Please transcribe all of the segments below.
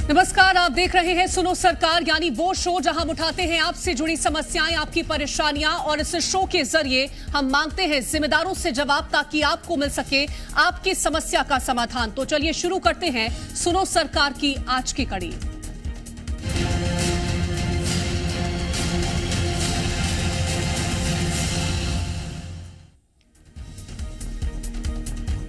नमस्कार, आप देख रहे हैं सुनो सरकार, यानी वो शो जहां हम उठाते हैं आपसे जुड़ी समस्याएं, आपकी परेशानियां, और इस शो के जरिए हम मांगते हैं जिम्मेदारों से जवाब ताकि आपको मिल सके आपकी समस्या का समाधान। तो चलिए शुरू करते हैं सुनो सरकार की आज की कड़ी।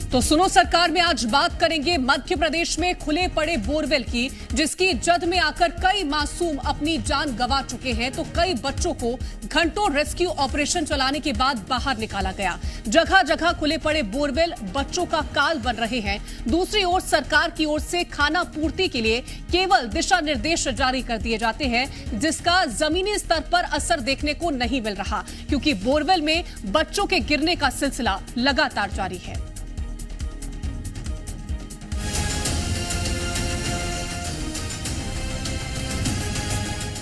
तो सुनो सरकार में आज बात करेंगे मध्य प्रदेश में खुले पड़े बोरवेल की, जिसकी जद में आकर कई मासूम अपनी जान गंवा चुके हैं। तो कई बच्चों को घंटों रेस्क्यू ऑपरेशन चलाने के बाद बाहर निकाला गया। जगह जगह खुले पड़े बोरवेल बच्चों का काल बन रहे हैं। दूसरी ओर सरकार की ओर से खाना पूर्ति के लिए केवल दिशा निर्देश जारी कर दिए जाते हैं, जिसका जमीनी स्तर पर असर देखने को नहीं मिल रहा, क्योंकि बोरवेल में बच्चों के गिरने का सिलसिला लगातार जारी है।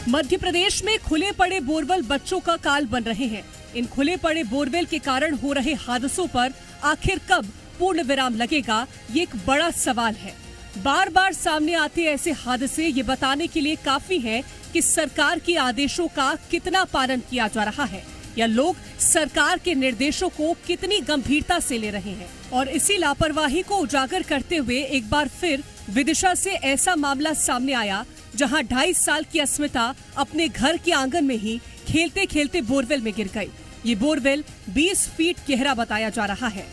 मध्य प्रदेश में खुले पड़े बोरवेल बच्चों का काल बन रहे हैं। इन खुले पड़े बोरवेल के कारण हो रहे हादसों पर आखिर कब पूर्ण विराम लगेगा, ये एक बड़ा सवाल है। बार बार सामने आते ऐसे हादसे ये बताने के लिए काफी है कि सरकार के आदेशों का कितना पालन किया जा रहा है, या लोग सरकार के निर्देशों को कितनी गंभीरता से ले रहे हैं। और इसी लापरवाही को उजागर करते हुए एक बार फिर विदिशा से ऐसा मामला सामने आया, जहां 2.5 साल की अस्मिता अपने घर के आंगन में ही खेलते खेलते बोरवेल में गिर गई। ये बोरवेल 20 फीट गहरा बताया जा रहा है।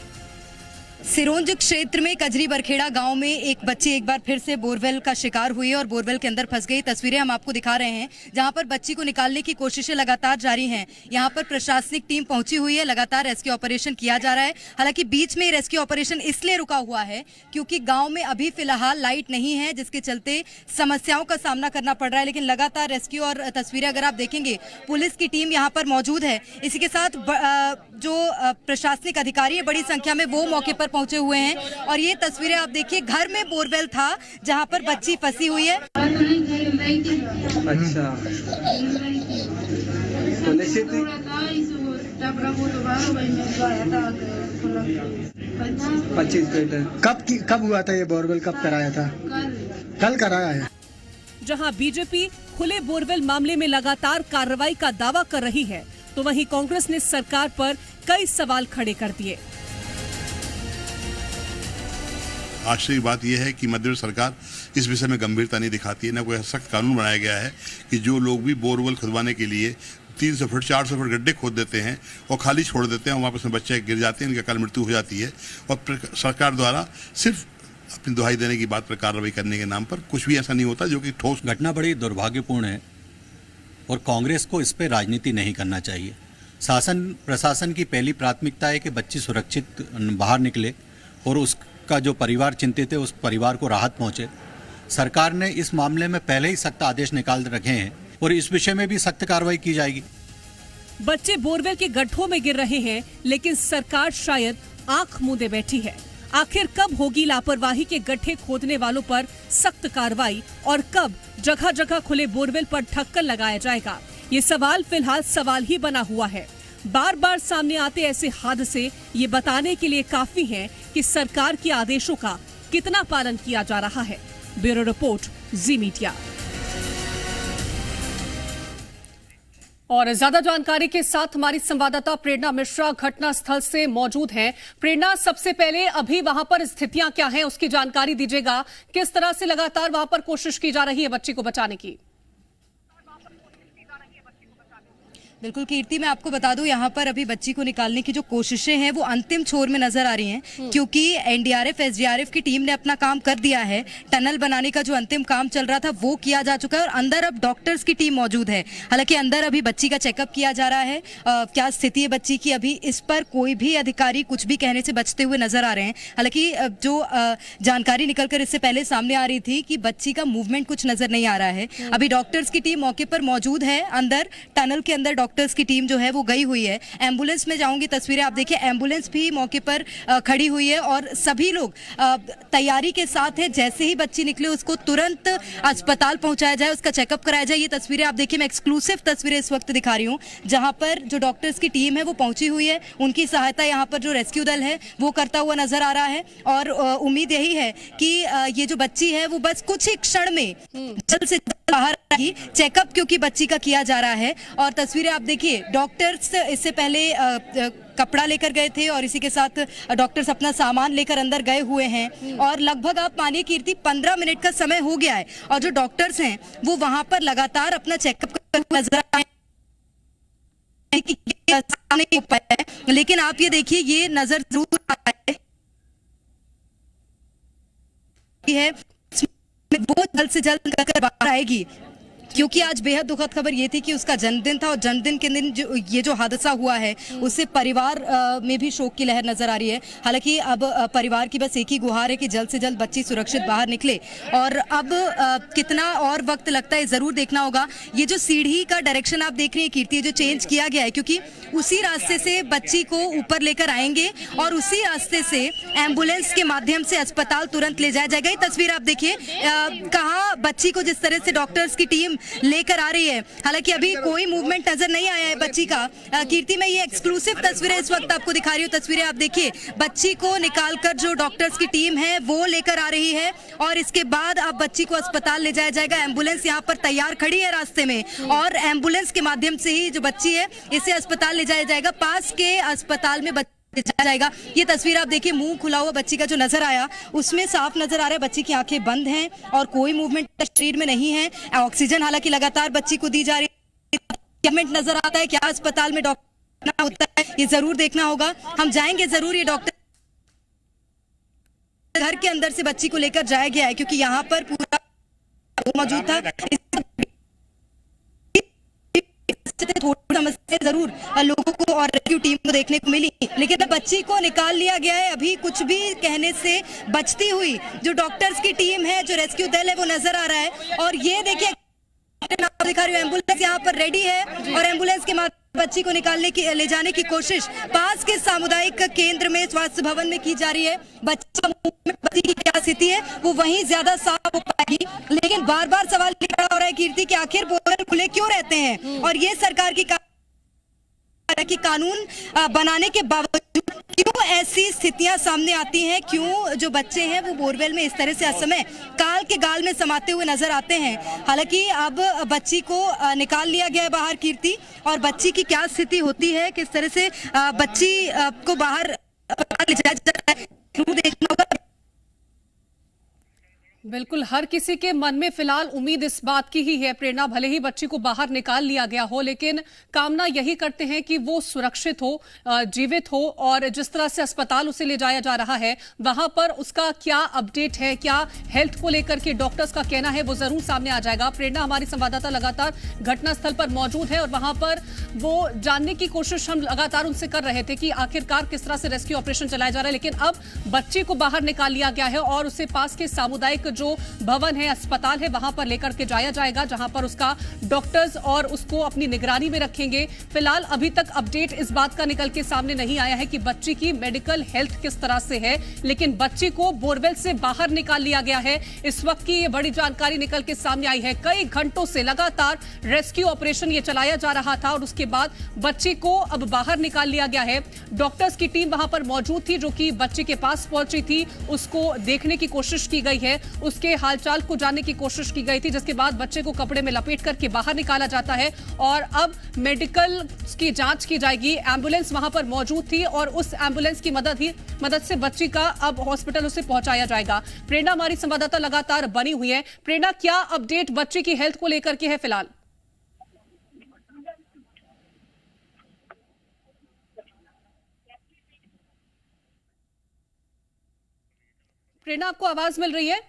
सिरोंज क्षेत्र में कजरी बरखेड़ा गांव में एक बच्ची एक बार फिर से बोरवेल का शिकार हुई और बोरवेल के अंदर फंस गई। तस्वीरें हम आपको दिखा रहे हैं, जहां पर बच्ची को निकालने की कोशिशें लगातार जारी हैं। यहां पर प्रशासनिक टीम पहुंची हुई है, लगातार रेस्क्यू ऑपरेशन किया जा रहा है। हालांकि बीच में रेस्क्यू ऑपरेशन इसलिए रुका हुआ है क्योंकि गाँव में अभी फिलहाल लाइट नहीं है, जिसके चलते समस्याओं का सामना करना पड़ रहा है। लेकिन लगातार रेस्क्यू और तस्वीरें अगर आप देखेंगे, पुलिस की टीम यहाँ पर मौजूद है। इसी के साथ जो प्रशासनिक अधिकारी है बड़ी संख्या में वो मौके पर पहुंचे हुए हैं। और ये तस्वीरें आप देखिए, घर में बोरवेल था जहां पर बच्ची फंसी हुई है। अच्छा, तो निश्चित कब हुआ था ये बोरवेल, कब कराया था? कल कराया है। जहां बीजेपी खुले बोरवेल मामले में लगातार कार्रवाई का दावा कर रही है, तो वहीं कांग्रेस ने सरकार पर कई सवाल खड़े कर दिए। आश्चर्य की बात यह है कि मध्य प्रदेश सरकार इस विषय में गंभीरता नहीं दिखाती है। न कोई सख्त कानून बनाया गया है कि जो लोग भी बोरवेल खुदवाने के लिए 300 फुट 400 फुट गड्ढे खोद देते हैं और खाली छोड़ देते हैं, वहाँ पर बच्चे गिर जाते हैं, इनकी अकाल मृत्यु हो जाती है। और सरकार द्वारा सिर्फ अपनी दुहाई देने की बात पर कार्रवाई करने के नाम पर कुछ भी ऐसा नहीं होता जो कि ठोस। घटना बड़ी दुर्भाग्यपूर्ण है और कांग्रेस को इस पर राजनीति नहीं करना चाहिए। शासन प्रशासन की पहली प्राथमिकता है कि बच्ची सुरक्षित बाहर निकले और उसका जो परिवार चिंतित है उस परिवार को राहत पहुंचे। सरकार ने इस मामले में पहले ही सख्त आदेश निकाल रखे हैं और इस विषय में भी सख्त कार्रवाई की जाएगी। बच्चे बोरवेल के गड्ढों में गिर रहे हैं, लेकिन सरकार शायद आंख मूंदे बैठी है। आखिर कब होगी लापरवाही के गड्ढे खोदने वालों पर सख्त कार्रवाई, और कब जगह जगह खुले बोरवेल पर ढक्कन लगाया जाएगा? ये सवाल फिलहाल सवाल ही बना हुआ है। बार बार सामने आते ऐसे हादसे ये बताने के लिए काफी हैं कि सरकार के आदेशों का कितना पालन किया जा रहा है। ब्यूरो रिपोर्ट, जी मीडिया। और ज्यादा जानकारी के साथ हमारी संवाददाता प्रेरणा मिश्रा घटना स्थल से मौजूद हैं। प्रेरणा, सबसे पहले अभी वहां पर स्थितियां क्या हैं, उसकी जानकारी दीजिएगा। किस तरह से लगातार वहां पर कोशिश की जा रही है बच्ची को बचाने की? बिल्कुल कीर्ति, मैं आपको बता दूं, यहाँ पर अभी बच्ची को निकालने की जो कोशिशें हैं वो अंतिम छोर में नजर आ रही हैं, क्योंकि एनडीआरएफ एसडीआरएफ की टीम ने अपना काम कर दिया है। टनल बनाने का जो अंतिम काम चल रहा था वो किया जा चुका है और अंदर अब डॉक्टर्स की टीम मौजूद है। हालांकि अंदर अभी बच्ची का चेकअप किया जा रहा है। क्या स्थिति है बच्ची की, अभी इस पर कोई भी अधिकारी कुछ भी कहने से बचते हुए नजर आ रहे हैं। हालांकि जो जानकारी निकलकर इससे पहले सामने आ रही थी कि बच्ची का मूवमेंट कुछ नजर नहीं आ रहा है। अभी डॉक्टर्स की टीम मौके पर मौजूद है, अंदर टनल के अंदर डॉक्टर्स की टीम जो है वो गई हुई है। एम्बुलेंस में जाऊंगी, तस्वीरें आप देखिए, एम्बुलेंस भी मौके पर खड़ी हुई है और सभी लोग तैयारी के साथ है। जैसे ही बच्ची निकले उसको तुरंत अस्पताल पहुंचाया जाए, उसका चेकअप कराया जाए। ये तस्वीरें आप देखिए, मैं एक्सक्लूसिव तस्वीरें इस वक्त दिखा रही हूँ जहां पर जो डॉक्टर्स की टीम है वो पहुंची हुई है। उनकी सहायता यहाँ पर जो रेस्क्यू दल है वो करता हुआ नजर आ रहा है और उम्मीद यही है कि ये जो बच्ची है वो बस कुछ ही क्षण में जल्द से जल्द बाहर आएगी। चेकअप क्योंकि बच्ची का किया जा रहा है और तस्वीरें आप देखिए, डॉक्टर्स इससे पहले कपड़ा लेकर गए थे और इसी के साथ डॉक्टर्स अपना सामान लेकर अंदर गए हुए हैं और लगभग आप मानिए कीर्ति 15 मिनट का समय हो गया है और जो डॉक्टर्स हैं वो वहां पर लगातार अपना चेकअप करते हुए नजर आ रहे हैं। नहीं हो पाया है, लेकिन आप ये देखिए, ये नजर जरूर आ रहा है वो जल्द से जल्द निकल बाहर आएगी, क्योंकि आज बेहद दुखद खबर ये थी कि उसका जन्मदिन था और जन्मदिन के दिन ये जो हादसा हुआ है उससे परिवार में भी शोक की लहर नजर आ रही है। हालांकि अब परिवार की बस एक ही गुहार है कि जल्द से जल्द बच्ची सुरक्षित बाहर निकले और अब कितना और वक्त लगता है जरूर देखना होगा। ये जो सीढ़ी का डायरेक्शन आप देख रही हैं कीर्ति, जो चेंज किया गया है, क्योंकि उसी रास्ते से बच्ची को ऊपर लेकर आएंगे और उसी रास्ते से एम्बुलेंस के माध्यम से अस्पताल तुरंत ले जाया जाएगा। ये तस्वीर आप देखिए, कहाँ बच्ची को जिस तरह से डॉक्टर्स की टीम लेकर आ रही है। हालांकि अभी कोई मूवमेंट नजर नहीं आया है बच्ची का। कीर्ति, मैं ये एक्सक्लूसिव तस्वीरें इस वक्त आपको दिखा रही हूँ। तस्वीरें आप देखिए, बच्ची को निकालकर जो डॉक्टर्स की टीम है वो लेकर आ रही है और इसके बाद अब बच्ची को अस्पताल ले जाया जाएगा। एम्बुलेंस यहाँ पर तैयार खड़ी है रास्ते में और एम्बुलेंस के माध्यम से ही जो बच्ची है इसे अस्पताल ले जाया जाएगा। पास के अस्पताल में जाएगा। ये तस्वीर आप देखिए, मुंह खुला हुआ बच्ची का जो नजर आया उसमें साफ नजर आ रहा है बच्ची की आंखें बंद हैं और कोई मूवमेंट शरीर में नहीं है। ऑक्सीजन हालांकि लगातार बच्ची को दी जा रही है। नजर आता है क्या अस्पताल में डॉक्टर होता है, ये जरूर देखना होगा। हम जाएंगे जरूर। ये डॉक्टर घर के अंदर से बच्ची को लेकर जाया गया है क्योंकि यहाँ पर पूरा मौजूद था। थोड़ी समस्या जरूर लोगों को और रेस्क्यू टीम को देखने को मिली, लेकिन बच्ची को निकाल लिया गया है। अभी कुछ भी कहने से बचती हुई जो डॉक्टर्स की टीम है, जो रेस्क्यू दल है, वो नजर आ रहा है। और ये देखिए, दिखा रही हूँ, एम्बुलेंस यहाँ पर रेडी है और एम्बुलेंस के माध्यम बच्ची को निकालने की, ले जाने की कोशिश पास के सामुदायिक केंद्र में, स्वास्थ्य भवन में की जा रही है। बच्ची की क्या स्थिति है वो वहीं ज्यादा साफ हो पाएगी, लेकिन बार बार सवाल खड़ा हो रहा है कीर्ति कि आखिर बोरवेल खुले क्यों रहते हैं और ये सरकार की कानून बनाने के बावजूद क्यों ऐसी स्थितियां सामने आती हैं, क्यों जो बच्चे हैं वो बोरवेल में इस तरह से असमय काल के गाल में समाते हुए नजर आते हैं। हालांकि अब बच्ची को निकाल लिया गया है बाहर कीर्ति, और बच्ची की क्या स्थिति होती है, किस तरह से बच्ची को बाहर ले जाया जाता है, देखना होगा। बिल्कुल, हर किसी के मन में फिलहाल उम्मीद इस बात की ही है प्रेरणा, भले ही बच्ची को बाहर निकाल लिया गया हो, लेकिन कामना यही करते हैं कि वो सुरक्षित हो, जीवित हो और जिस तरह से अस्पताल उसे ले जाया जा रहा है वहां पर उसका क्या अपडेट है, क्या हेल्थ को लेकर के डॉक्टर्स का कहना है, वो जरूर सामने आ जाएगा। प्रेरणा, हमारी संवाददाता लगातार घटनास्थल पर मौजूद है और वहां पर वो जानने की कोशिश हम लगातार उनसे कर रहे थे कि आखिरकार किस तरह से रेस्क्यू ऑपरेशन चलाया जा रहा है, लेकिन अब बच्ची को बाहर निकाल लिया गया है और उसे पास के सामुदायिक जो भवन है, अस्पताल है, वहां पर लेकर के जाया जाएगा, जहां पर उसका डॉक्टर्स और उसको अपनी निगरानी में रखेंगे। फिलहाल अभी तक अपडेट इस बात का निकल के सामने नहीं आया है कि बच्ची की मेडिकल हेल्थ किस तरह से है, लेकिन बच्ची को बोरवेल से बाहर निकाल लिया गया है। इस वक्त की ये बड़ी जानकारी निकल के सामने आई है। कई घंटों से लगातार रेस्क्यू ऑपरेशन ये चलाया जा रहा था और उसके बाद बच्ची को अब बाहर निकाल लिया गया है। डॉक्टर्स की टीम वहां पर मौजूद थी जो कि बच्चे के पास पहुंची थी, उसको देखने की कोशिश की गई है, उसके हालचाल को जानने की कोशिश की गई थी, जिसके बाद बच्चे को कपड़े में लपेट करके बाहर निकाला जाता है और अब मेडिकल की जांच की जाएगी। एम्बुलेंस वहां पर मौजूद थी और उस एम्बुलेंस की मदद से बच्ची का अब हॉस्पिटल उसे पहुंचाया जाएगा। प्रेरणा, हमारी संवाददाता लगातार बनी हुई है। प्रेरणा, क्या अपडेट बच्ची की हेल्थ को लेकर के है फिलहाल? प्रेरणा, आपको आवाज मिल रही है?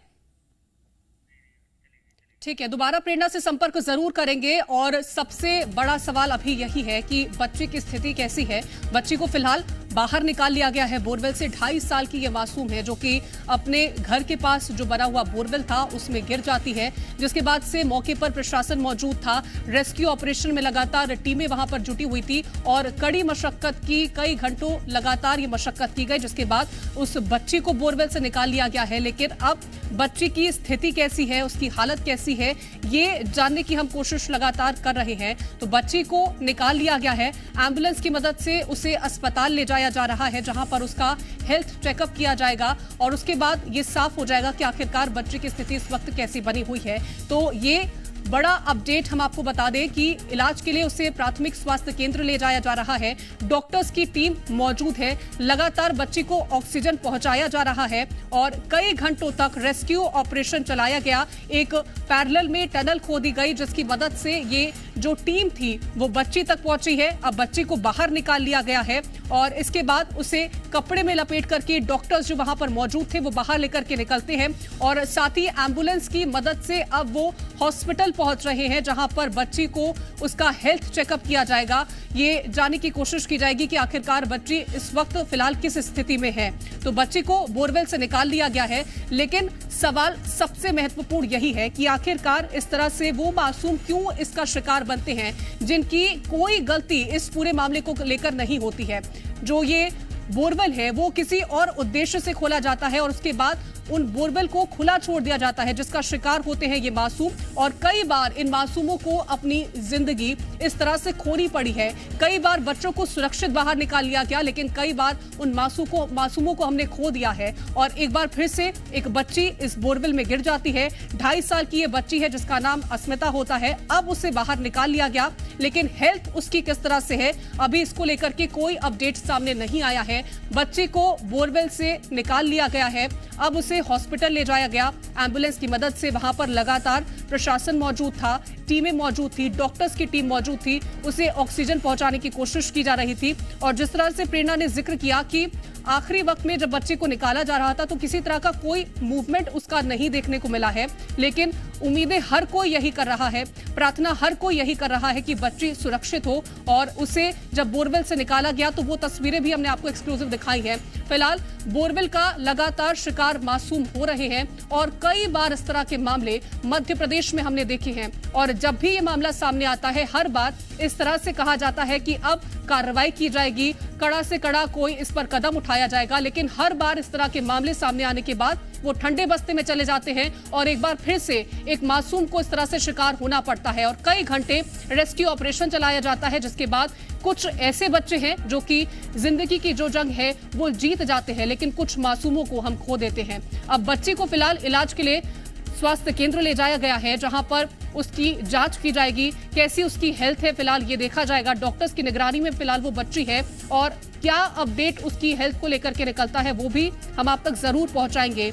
ठीक है, दोबारा प्रेरणा से संपर्क जरूर करेंगे और सबसे बड़ा सवाल अभी यही है कि बच्चे की स्थिति कैसी है। बच्ची को फिलहाल बाहर निकाल लिया गया है बोरवेल से। 2.5 साल की ये मासूम है जो कि अपने घर के पास जो बना हुआ बोरवेल था उसमें गिर जाती है, जिसके बाद से मौके पर प्रशासन मौजूद था। रेस्क्यू ऑपरेशन में लगातार टीमें वहां पर जुटी हुई थी और कड़ी मशक्कत की, कई घंटों लगातार ये मशक्कत की गई, जिसके बाद उस बच्ची को बोरवेल से निकाल लिया गया है। लेकिन अब बच्ची की स्थिति कैसी है, उसकी हालत कैसी है, ये जानने की हम कोशिश लगातार कर रहे हैं। तो बच्ची को निकाल लिया गया है, एम्बुलेंस की मदद से उसे अस्पताल ले जाया जा रहा है, जहां पर उसका हेल्थ चेकअप किया जाएगा और उसके बाद ये साफ हो जाएगा कि आखिरकार बच्ची की स्थिति इस वक्त कैसी बनी हुई है। तो ये बड़ा अपडेट हम आपको बता दें कि इलाज के लिए उसे प्राथमिक स्वास्थ्य केंद्र ले जाया जा रहा है। डॉक्टर्स की टीम मौजूद है, लगातार बच्ची को ऑक्सीजन पहुंचाया जा रहा है और कई घंटों तक रेस्क्यू ऑपरेशन चलाया गया। एक पैरेलल में टनल खोदी गई जिसकी मदद से ये जो टीम थी वो बच्ची तक पहुंची है। अब बच्ची को बाहर निकाल लिया गया है और इसके बाद उसे कपड़े में लपेट करके डॉक्टर्स जो वहां पर मौजूद थे वो बाहर लेकर के निकलते हैं और साथ ही एम्बुलेंस की मदद से अब वो हॉस्पिटल पहुंच रहे हैं, जहां पर बच्ची को उसका हेल्थ चेकअप किया जाएगा। ये जानने की कोशिश की जाएगी कि आखिरकार बच्ची इस वक्त फिलहाल किस स्थिति में है। तो बच्ची को बोरवेल से निकाल लिया गया है, लेकिन सवाल सबसे महत्वपूर्ण यही है कि आखिरकार इस तरह से वो मासूम क्यों इसका शिकार बनते हैं जिनकी कोई गलती इस पूरे मामले को लेकर नहीं होती है। जो ये बोरवेल है वो किसी और उद्देश्य से खोला जाता है और उसके बाद उन बोरवेल को खुला छोड़ दिया जाता है, जिसका शिकार होते हैं ये मासूम। और कई बार इन मासूमों को अपनी जिंदगी इस तरह से खोनी पड़ी है। कई बार बच्चों को सुरक्षित बाहर निकाल लिया गया, लेकिन कई बार उन मासूमों को हमने खो दिया है। और एक बार फिर से एक बच्ची इस बोरवेल में गिर जाती है। 2.5 साल की ये बच्ची है जिसका नाम अस्मिता होता है। अब उसे बाहर निकाल लिया गया, लेकिन हेल्थ उसकी किस तरह से है अभी इसको लेकर के कोई अपडेट सामने नहीं आया है। बच्ची को बोरवेल से निकाल लिया गया है, अब उसे हॉस्पिटल ले जाया गया। एम्बुलेंस की मदद से वहां पर लगातार प्रशासन मौजूद था, टीमें मौजूद थी, डॉक्टर्स की टीम मौजूद थी, उसे ऑक्सीजन पहुंचाने की कोशिश की जा रही थी। और जिस तरह से प्रेरणा ने जिक्र किया कि आखिरी वक्त में जब बच्चे को निकाला जा रहा था तो किसी तरह का कोई मूवमेंट उसका नहीं देखने को मिला है, लेकिन उम्मीदें हर कोई यही कर रहा है, प्रार्थना हर कोई यही कर रहा है कि बच्ची सुरक्षित हो। और उसे जब बोरवेल से निकाला गया तो वो तस्वीरें भी हमने आपको एक्सक्लूसिव दिखाई हैं। फिलहाल बोरवेल का लगातार शिकार मासूम हो रहे हैं और कई बार इस तरह के मामले मध्य प्रदेश में हमने देखे हैं। और जब भी ये मामला सामने आता है हर बार इस तरह से कहा जाता है कि अब कार्रवाई की जाएगी, कड़ा से कड़ा कोई इस पर कदम उठाया जाएगा, लेकिन हर बार इस तरह के मामले सामने आने के बाद वो ठंडे बस्ते में चले जाते हैं और एक बार फिर से एक मासूम को इस तरह से शिकार होना पड़ता है और कई घंटे रेस्क्यू ऑपरेशन चलाया जाता है, जिसके बाद कुछ ऐसे बच्चे हैं जो कि जिंदगी की जो जंग है वो जीत जाते हैं, लेकिन कुछ मासूमों को हम खो देते हैं। अब बच्ची को फिलहाल इलाज के लिए स्वास्थ्य केंद्र ले जाया गया है, जहां पर उसकी जांच की जाएगी, कैसी उसकी हेल्थ है फिलहाल ये देखा जाएगा। डॉक्टर्स की निगरानी में फिलहाल वो बच्ची है और क्या अपडेट उसकी हेल्थ को लेकर के निकलता है वो भी हम आप तक जरूर पहुंचाएंगे।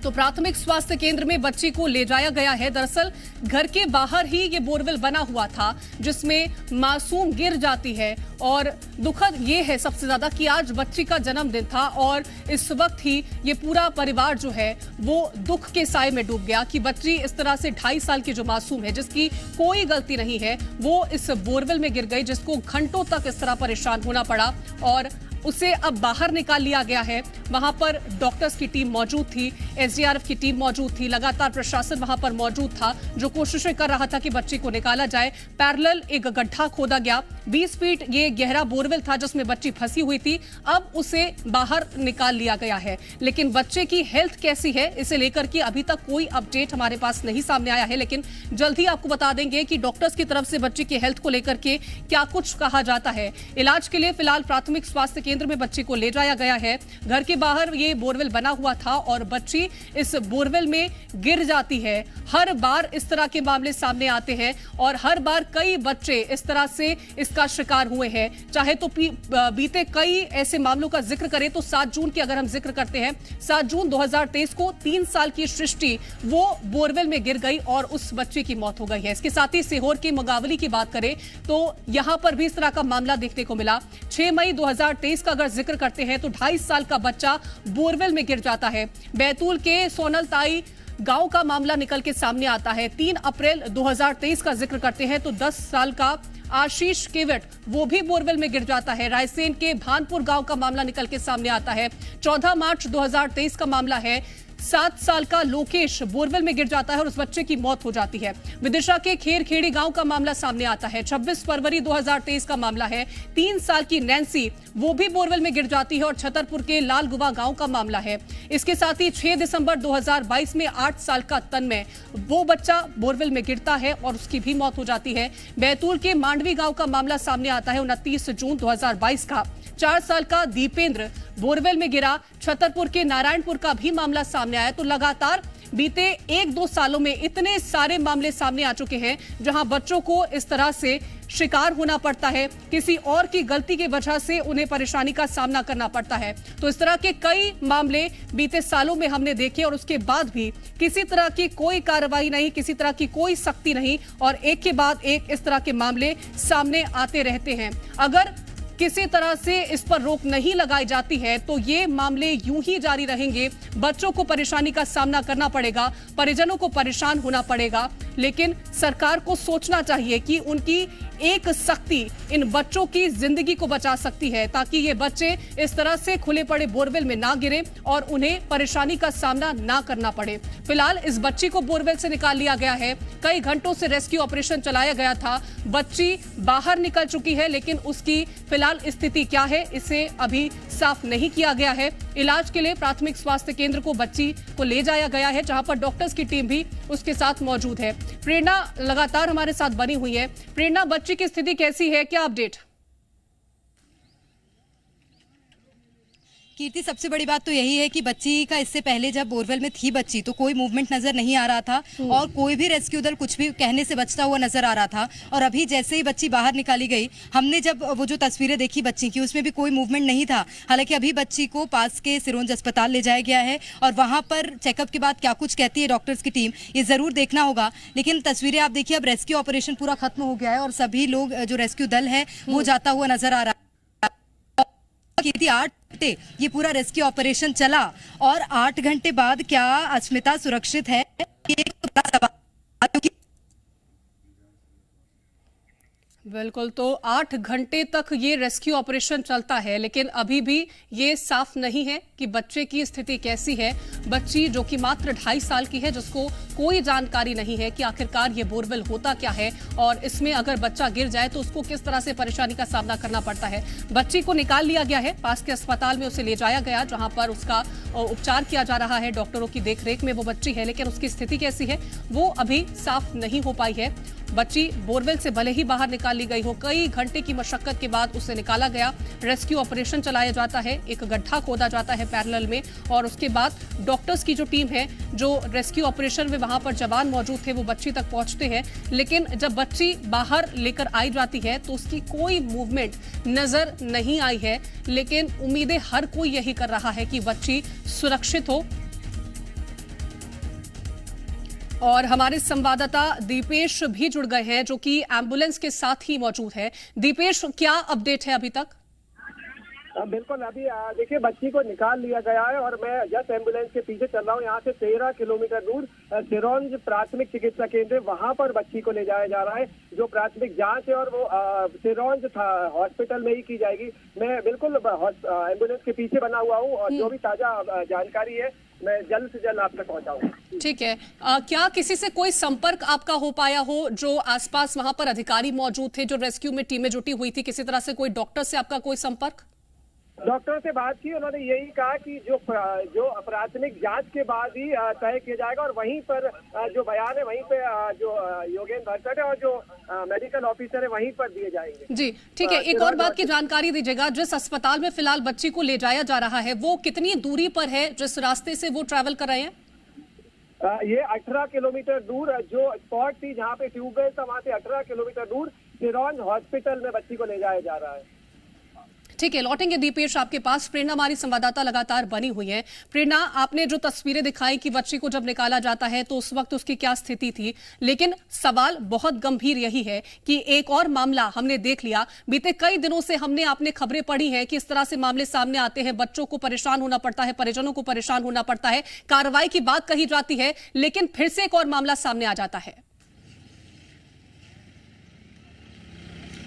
तो प्राथमिक स्वास्थ्य केंद्र में बच्ची को ले जाया गया है। दरअसल घर के बाहर ही ये बोरवेल बना हुआ था जिसमें मासूम गिर जाती है और दुखद ये है सबसे ज्यादा कि आज बच्ची का जन्मदिन था और इस वक्त ही ये पूरा परिवार जो है वो दुख के साए में डूब गया कि बच्ची इस तरह से 2.5 साल की जो मासूम है जिसकी कोई गलती नहीं है वो इस बोरवेल में गिर गई, जिसको घंटों तक इस तरह परेशान होना पड़ा और उसे अब बाहर निकाल लिया गया है। वहां पर डॉक्टर्स की टीम मौजूद थी, एसडीआरएफ की टीम मौजूद थी, लगातार प्रशासन वहां पर मौजूद था जो कोशिशें कर रहा था कि बच्ची को निकाला जाए। पैरेलल एक गड्ढा खोदा गया, 20 फीट ये गहरा बोरवेल था जिसमें बच्ची फंसी हुई थी, अब उसे बाहर निकाल लिया गया है। लेकिन बच्चे की हेल्थ कैसी है इसे लेकर के अभी तक कोई अपडेट हमारे पास नहीं सामने आया है, लेकिन जल्द ही आपको बता देंगे कि डॉक्टर्स की तरफ से बच्ची की हेल्थ को लेकर के क्या कुछ कहा जाता है। इलाज के लिए फिलहाल प्राथमिक स्वास्थ्य केंद्र में बच्ची को ले जाया गया है। घर के बाहर ये बोरवेल बना हुआ था और बच्ची इस बोरवेल में गिर जाती है। हर बार इस तरह के मामले सामने आते हैं और हर बार कई बच्चे इस तरह से इसका शिकार हुए हैं। चाहे तो बीते कई ऐसे मामलों का जिक्र करें तो 7 जून की अगर हम जिक्र करते हैं, 7 जून 2023 को 3 साल की सृष्टि वो बोरवेल में गिर गई और उस बच्चे की मौत हो गई है। इसके साथ ही सीहोर के मुगावली की बात करें तो यहां पर भी इस तरह का मामला देखने को मिला। 6 मई 2023 का अगर जिक्र करते हैं तो 2.5 साल का बच्चा बोरवेल में गिर जाता है। बैतूल के सोनलताई गांव का मामला निकल के सामने आता है। 3 अप्रैल 2023 का जिक्र करते हैं तो 10 साल का आशीष केवट वो भी बोरवेल में गिर जाता है। रायसेन के भानपुर गांव का मामला निकल के सामने आता है। 14 मार्च 2023 का मामला है। 7 साल का लोकेश बोरवेल में गिर जाता है और उस बच्चे की मौत हो जाती है। विदिशा के खेरखेड़ी गांव का मामला सामने आता है। 26 फरवरी 2023 का मामला है। 3 साल की नैन्सी वो भी बोरवेल में गिर जाती है और छतरपुर के लालगुवा गांव का मामला है। इसके साथ ही 6 दिसंबर 2022 में 8 साल का तन्मय वो बच्चा बोरवेल में गिरता है और उसकी भी मौत हो जाती है। बैतूल के मांडवी गांव का मामला सामने आता है 29 जून 2022 का। 4 साल का दीपेंद्र बोरवेल में गिरा। छतरपुर के नारायणपुर का भी मामला सामने आया। तो लगातार बीते 1-2 सालों में इतने सारे मामले सामने आ चुके हैं जहां बच्चों को इस तरह से शिकार होना पड़ता है, किसी और की गलती की वजह से उन्हें परेशानी का सामना करना पड़ता है। तो इस तरह के कई मामले बीते सालों में हमने देखे और उसके बाद भी किसी तरह की कोई कार्रवाई नहीं, किसी तरह की कोई सख्ती नहीं और एक के बाद एक इस तरह के मामले सामने आते रहते हैं। अगर किसी तरह से इस पर रोक नहीं लगाई जाती है तो ये मामले यूं ही जारी रहेंगे। बच्चों को परेशानी का सामना करना पड़ेगा, परिजनों को परेशान होना पड़ेगा, लेकिन सरकार को सोचना चाहिए कि उनकी एक सख्ती इन बच्चों की जिंदगी को बचा सकती है ताकि ये बच्चे इस तरह से खुले पड़े बोरवेल में ना गिरे और उन्हें परेशानी का सामना ना करना पड़े। फिलहाल इस बच्ची को बोरवेल से निकाल लिया गया है। कई घंटों से रेस्क्यू ऑपरेशन चलाया गया था। बच्ची बाहर निकल चुकी है लेकिन उसकी फिलहाल स्थिति क्या है इसे अभी साफ नहीं किया गया है। इलाज के लिए प्राथमिक स्वास्थ्य केंद्र को बच्ची को ले जाया गया है जहां पर डॉक्टर्स की टीम भी उसके साथ मौजूद है। प्रेरणा लगातार हमारे साथ बनी हुई है। प्रेरणा, बच्ची की स्थिति कैसी है, क्या अपडेट? कीर्ति, सबसे बड़ी बात तो यही है कि बच्ची का इससे पहले जब बोरवेल में थी बच्ची तो कोई मूवमेंट नजर नहीं आ रहा था और कोई भी रेस्क्यू दल कुछ भी कहने से बचता हुआ नजर आ रहा था। और अभी जैसे ही बच्ची बाहर निकाली गई, हमने जब वो जो तस्वीरें देखी बच्ची की उसमें भी कोई मूवमेंट नहीं था। हालांकि अभी बच्ची को पास के सिरोंज अस्पताल ले जाया गया है और वहां पर चेकअप के बाद क्या कुछ कहती है डॉक्टर्स की टीम ये जरूर देखना होगा। लेकिन तस्वीरें आप देखिए, अब रेस्क्यू ऑपरेशन पूरा खत्म हो गया है और सभी लोग जो रेस्क्यू दल है वो जाता हुआ नजर आ रहा है। 8 घंटे ये पूरा रेस्क्यू ऑपरेशन चला और 8 घंटे बाद क्या अस्मिता सुरक्षित है, ये एक बड़ा सवाल, क्योंकि बिल्कुल, तो 8 घंटे तक ये रेस्क्यू ऑपरेशन चलता है लेकिन अभी भी ये साफ नहीं है कि बच्चे की स्थिति कैसी है। बच्ची जो कि मात्र 2.5 साल की है, जिसको कोई जानकारी नहीं है कि आखिरकार ये बोरवेल होता क्या है और इसमें अगर बच्चा गिर जाए तो उसको किस तरह से परेशानी का सामना करना पड़ता है। बच्ची को निकाल लिया गया है, पास के अस्पताल में उसे ले जाया गया जहां पर उसका उपचार किया जा रहा है। डॉक्टरों की देखरेख में वो बच्ची है लेकिन उसकी स्थिति कैसी है वो अभी साफ नहीं हो पाई है। बच्ची बोरवेल से भले ही बाहर निकाल ली गई हो, कई घंटे की मशक्कत के बाद उसे निकाला गया। रेस्क्यू ऑपरेशन चलाया जाता है, एक गड्ढा खोदा जाता है पैरेलल में और उसके बाद डॉक्टर्स की जो टीम है, जो रेस्क्यू ऑपरेशन में वहां पर जवान मौजूद थे, वो बच्ची तक पहुंचते हैं। लेकिन जब बच्ची बाहर लेकर आई जाती है तो उसकी कोई मूवमेंट नजर नहीं आई है। लेकिन उम्मीदें हर कोई यही कर रहा है कि बच्ची सुरक्षित हो। और हमारे संवाददाता दीपेश भी जुड़ गए हैं जो कि एम्बुलेंस के साथ ही मौजूद है। दीपेश, क्या अपडेट है अभी तक? बिल्कुल, अभी देखिए बच्ची को निकाल लिया गया है और मैं जस्ट एम्बुलेंस के पीछे चल रहा हूँ। यहाँ से 13 किलोमीटर दूर सिरोंज प्राथमिक चिकित्सा केंद्र, वहाँ पर बच्ची को ले जाया जा रहा है। जो प्राथमिक जांच है और वो सिरोंज हॉस्पिटल में ही की जाएगी। मैं बिल्कुल एम्बुलेंस के पीछे बना हुआ हूँ और जो भी ताजा जानकारी है मैं जल्द से जल्द आप तक पहुँचाऊंगा। ठीक है, क्या किसी से कोई संपर्क आपका हो पाया हो? जो आसपास वहां पर अधिकारी मौजूद थे, जो रेस्क्यू में टीमें जुटी हुई थी, किसी तरह से कोई डॉक्टर से आपका कोई संपर्क? डॉक्टर से बात की, उन्होंने यही कहा कि जो प्राथमिक जांच के बाद ही तय किया जाएगा और वहीं पर जो बयान है वहीं पे जो योगेंद्र भरसट है और जो मेडिकल ऑफिसर है वहीं पर दिए जाएंगे। जी ठीक है, एक और बात की जानकारी दीजिएगा, जिस अस्पताल में फिलहाल बच्ची को ले जाया जा रहा है वो कितनी दूरी पर है, जिस रास्ते से वो ट्रैवल कर रहे हैं? ये 18 किलोमीटर दूर जो स्पॉट थी जहाँ पे ट्यूबवेल था वहाँ से 18 किलोमीटर दूर सिरोंज हॉस्पिटल में बच्ची को ले जाया जा रहा है। ठीक है, लौटेंगे दीपेश आपके पास। प्रेरणा हमारी संवाददाता लगातार बनी हुई है। प्रेरणा, आपने जो तस्वीरें दिखाई कि बच्ची को जब निकाला जाता है तो उस वक्त उसकी क्या स्थिति थी, लेकिन सवाल बहुत गंभीर यही है कि एक और मामला हमने देख लिया। बीते कई दिनों से हमने आपने खबरें पढ़ी हैं कि इस तरह से मामले सामने आते हैं, बच्चों को परेशान होना पड़ता है, परिजनों को परेशान होना पड़ता है, कार्रवाई की बात कही जाती है, लेकिन फिर से एक और मामला सामने आ जाता है।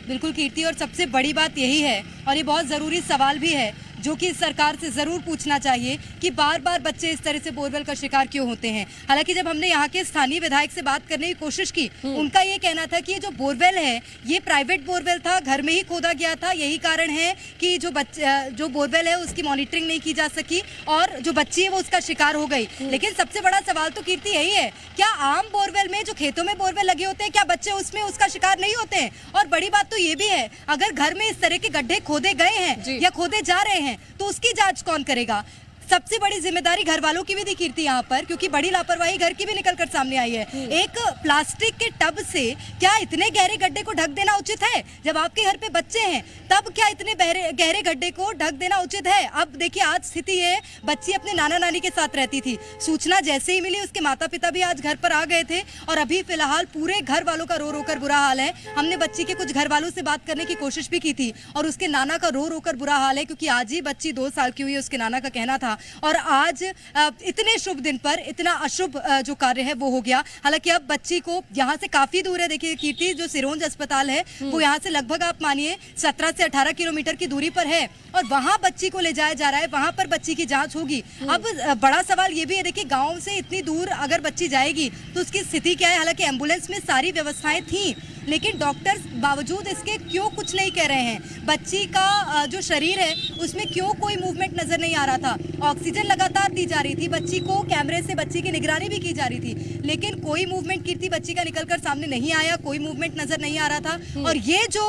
बिल्कुल कीर्ति, और सबसे बड़ी बात यही है और ये बहुत ज़रूरी सवाल भी है जो कि सरकार से ज़रूर पूछना चाहिए कि बार बार बच्चे इस तरह से बोरवेल का शिकार क्यों होते हैं। हालांकि जब हमने यहाँ के स्थानीय विधायक से बात करने की कोशिश की, उनका ये कहना था कि ये जो बोरवेल है ये प्राइवेट बोरवेल था, घर में ही खोदा गया था, यही कारण है कि जो बोरवेल है उसकी मॉनिटरिंग नहीं की जा सकी और जो बच्ची है वो उसका शिकार हो गई। लेकिन सबसे बड़ा सवाल तो कीर्ति यही है, क्या आम बोरवेल में जो खेतों में बोरवेल लगे होते हैं, क्या बच्चे उसमें उसका शिकार नहीं होते हैं? और बड़ी बात तो ये भी है, अगर घर में इस तरह के गड्ढे खोदे गए हैं या खोदे जा रहे हैं तो उसकी जांच कौन करेगा? सबसे बड़ी जिम्मेदारी घर वालों की भी थी कीर्ति यहाँ पर, क्योंकि बड़ी लापरवाही घर की भी निकलकर सामने आई है। एक प्लास्टिक के टब से क्या इतने गहरे गड्ढे को ढक देना उचित है? जब आपके घर पे बच्चे हैं तब क्या इतने गहरे गड्ढे को ढक देना उचित है? अब देखिए, आज स्थिति है, बच्ची अपने नाना नानी के साथ रहती थी, सूचना जैसे ही मिली उसके माता पिता भी आज घर पर आ गए थे और अभी फिलहाल पूरे घर वालों का रो रो कर बुरा हाल है। हमने बच्ची के कुछ घर वालों से बात करने की कोशिश भी की थी और उसके नाना का रो रो कर बुरा हाल है, क्योंकि आज ही बच्ची 2 साल की हुई है, उसके नाना का कहना था। और आज इतने शुभ दिन पर इतना अशुभ जो कार्य है वो हो गया। हालांकि अब बच्ची को यहाँ से काफी दूर है, देखिए कीर्ति, जो सिरोंज अस्पताल है वो यहाँ से लगभग आप मानिए 17 से 18 किलोमीटर की दूरी पर है और वहाँ बच्ची को ले जाया जा रहा है, वहाँ पर बच्ची की जांच होगी। अब बड़ा सवाल ये भी है, देखिए गाँव से इतनी दूर अगर बच्ची जाएगी तो उसकी स्थिति क्या है? हालांकि एम्बुलेंस में सारी व्यवस्थाएं थी, लेकिन डॉक्टर्स बावजूद इसके क्यों कुछ नहीं कह रहे हैं? बच्ची का जो शरीर है उसमें क्यों कोई मूवमेंट नजर नहीं आ रहा था? ऑक्सीजन लगातार दी जा रही थी, बच्ची को कैमरे से बच्ची की निगरानी भी की जा रही थी, लेकिन कोई मूवमेंट कीर्ति बच्ची का निकलकर सामने नहीं आया, कोई मूवमेंट नजर नहीं आ रहा था। और ये जो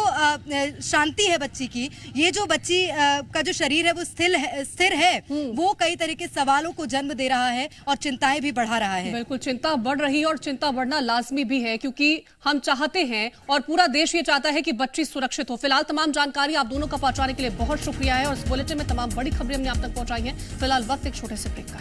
शांति है बच्ची की, ये जो बच्ची का जो शरीर है वो स्थिर है, वो कई तरह के सवालों को जन्म दे रहा है और चिंताएं भी बढ़ा रहा है। बिल्कुल, चिंता बढ़ रही है और चिंता बढ़ना लाजमी भी है, क्योंकि हम चाहते हैं और पूरा देश ये चाहता है कि बच्ची सुरक्षित हो। फिलहाल तमाम जानकारी आप दोनों का पहुंचाने के लिए बहुत शुक्रिया है और इस बुलेटिन में तमाम बड़ी खबरें हमने आप तक पहुंचाई हैं। फिलहाल वक्त एक छोटे से ब्रेक का है।